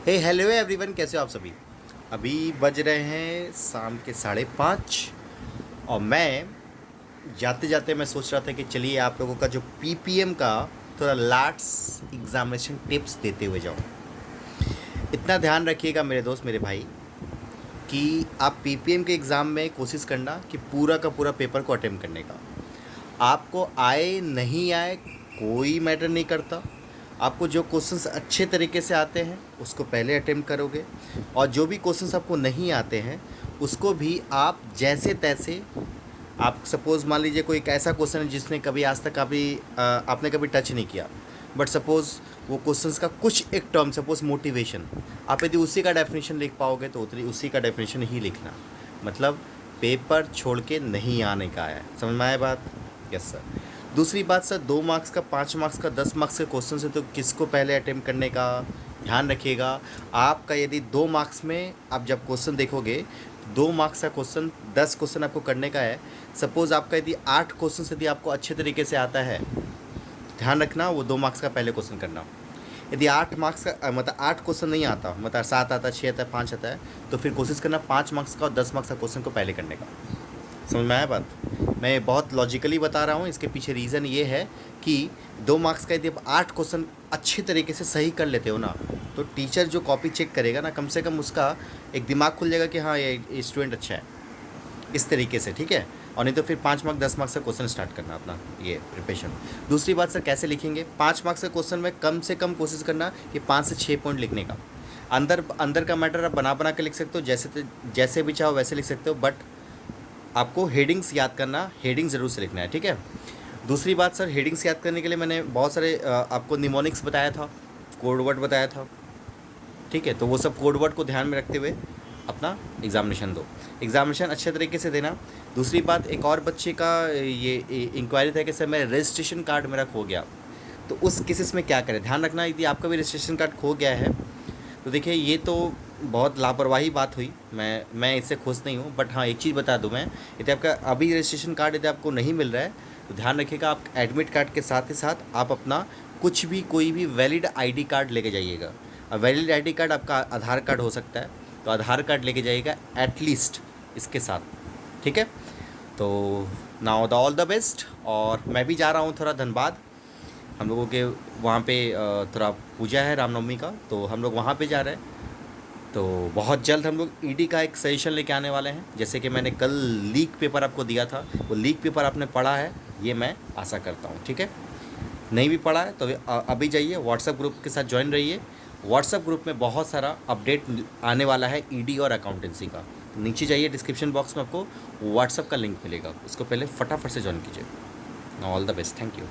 हे hello everyone, कैसे हो आप सभी। अभी बज रहे हैं शाम के 5:30 और मैं जाते जाते मैं सोच रहा था कि चलिए आप लोगों का जो पीपीएम का थोड़ा लास्ट एग्जामिनेशन टिप्स देते हुए जाऊँ। इतना ध्यान रखिएगा मेरे दोस्त मेरे भाई कि आप पीपीएम के एग्ज़ाम में कोशिश करना कि पूरा का पूरा पेपर को अटेम्प्ट करने का। आपको आए नहीं आए कोई मैटर नहीं करता। आपको जो क्वेश्चंस अच्छे तरीके से आते हैं उसको पहले अटेम्प्ट करोगे, और जो भी क्वेश्चंस आपको नहीं आते हैं उसको भी आप जैसे तैसे, आप सपोज़ मान लीजिए कोई एक ऐसा क्वेश्चन है जिसने कभी आज तक आपने कभी टच नहीं किया, बट सपोज़ वो क्वेश्चंस का कुछ एक टर्म, सपोज़ मोटिवेशन, आप यदि उसी का डेफिनेशन लिख पाओगे तो उतनी उसी का डेफिनेशन ही लिखना। मतलब पेपर छोड़ के नहीं आने का है। समझ में आया बात? Yes sir. दूसरी बात सर, 2 मार्क्स का, 5 मार्क्स का, 10 मार्क्स के क्वेश्चन है तो किसको पहले अटेम्प्ट करने का ध्यान रखिएगा। आपका यदि 2 मार्क्स में आप जब क्वेश्चन देखोगे, 2 मार्क्स का क्वेश्चन 10 क्वेश्चन आपको करने का है। सपोज़ आपका यदि 8 क्वेश्चन यदि आपको अच्छे तरीके से आता है, ध्यान रखना वो 2 मार्क्स का पहले क्वेश्चन करना। यदि 8 मार्क्स का मतलब 8 क्वेश्चन नहीं आता, मतलब 7 आता है, 6 आता है, 5 आता है, तो फिर कोशिश करना 5 मार्क्स का और 10 मार्क्स का क्वेश्चन को पहले करने का। समझ में आया बात? मैं बहुत लॉजिकली बता रहा हूँ। इसके पीछे रीज़न ये है कि 2 मार्क्स का यदि आप 8 क्वेश्चन अच्छे तरीके से सही कर लेते हो ना, तो टीचर जो कॉपी चेक करेगा ना, कम से कम उसका एक दिमाग खुल जाएगा कि हाँ ये स्टूडेंट अच्छा है, इस तरीके से, ठीक है। और नहीं तो फिर 5 मार्क्स 10 मार्क्स का क्वेश्चन स्टार्ट करना अपना ये प्रिपरेशन। दूसरी बात सर, कैसे लिखेंगे 5 मार्क्स का क्वेश्चन में? कम से कम कोशिश करना कि 5 से 6 पॉइंट लिखने का। अंदर अंदर का मैटर आप बना बना के लिख सकते हो, जैसे भी चाहो वैसे लिख सकते हो, बट आपको हेडिंग्स याद करना, हेडिंग ज़रूर से लिखना है, ठीक है। दूसरी बात सर, हेडिंग्स याद करने के लिए मैंने बहुत सारे आपको निमोनिक्स बताया था, कोड वर्ड बताया था, ठीक है। तो वो सब कोड वर्ड को ध्यान में रखते हुए अपना एग्ज़ामिनेशन दो, एग्ज़ामिनेशन अच्छे तरीके से देना। दूसरी बात, एक और बच्चे का ये इंक्वायरी था कि सर मेरा रजिस्ट्रेशन कार्ड मेरा खो गया, तो उस केसेस में क्या करें। ध्यान रखना यदि आपका भी रजिस्ट्रेशन कार्ड खो गया है तो देखिए ये तो बहुत लापरवाही बात हुई, मैं इससे खुश नहीं हूँ। बट हाँ, एक चीज़ बता दूँ मैं, यदि आपका अभी रजिस्ट्रेशन कार्ड यदि आपको नहीं मिल रहा है तो ध्यान रखिएगा, आप एडमिट कार्ड के साथ ही साथ आप अपना कुछ भी कोई भी वैलिड आईडी कार्ड लेके जाइएगा। और वैलिड आईडी कार्ड आपका आधार कार्ड हो सकता है, तो आधार कार्ड लेके जाइएगा एटलीस्ट इसके साथ, ठीक है। तो now the all the best. और मैं भी जा रहा हूँ थोड़ा धनबाद, हम लोगों के वहाँ पे थोड़ा पूजा है रामनवमी का, तो हम लोग वहाँ पे जा रहे हैं। तो बहुत जल्द हम लोग ईडी का एक सजेशन लेके आने वाले हैं। जैसे कि मैंने कल लीक पेपर आपको दिया था, वो लीक पेपर आपने पढ़ा है ये मैं आशा करता हूँ, ठीक है। नहीं भी पढ़ा है तो अभी जाइए व्हाट्सएप ग्रुप के साथ ज्वाइन रहिए। व्हाट्सएप ग्रुप में बहुत सारा अपडेट आने वाला है ईडी और अकाउंटेंसी का। तो नीचे जाइए, डिस्क्रिप्शन बॉक्स में आपको व्हाट्सएप का लिंक मिलेगा, उसको पहले फटाफट से ज्वाइन कीजिए। All the best, thank you.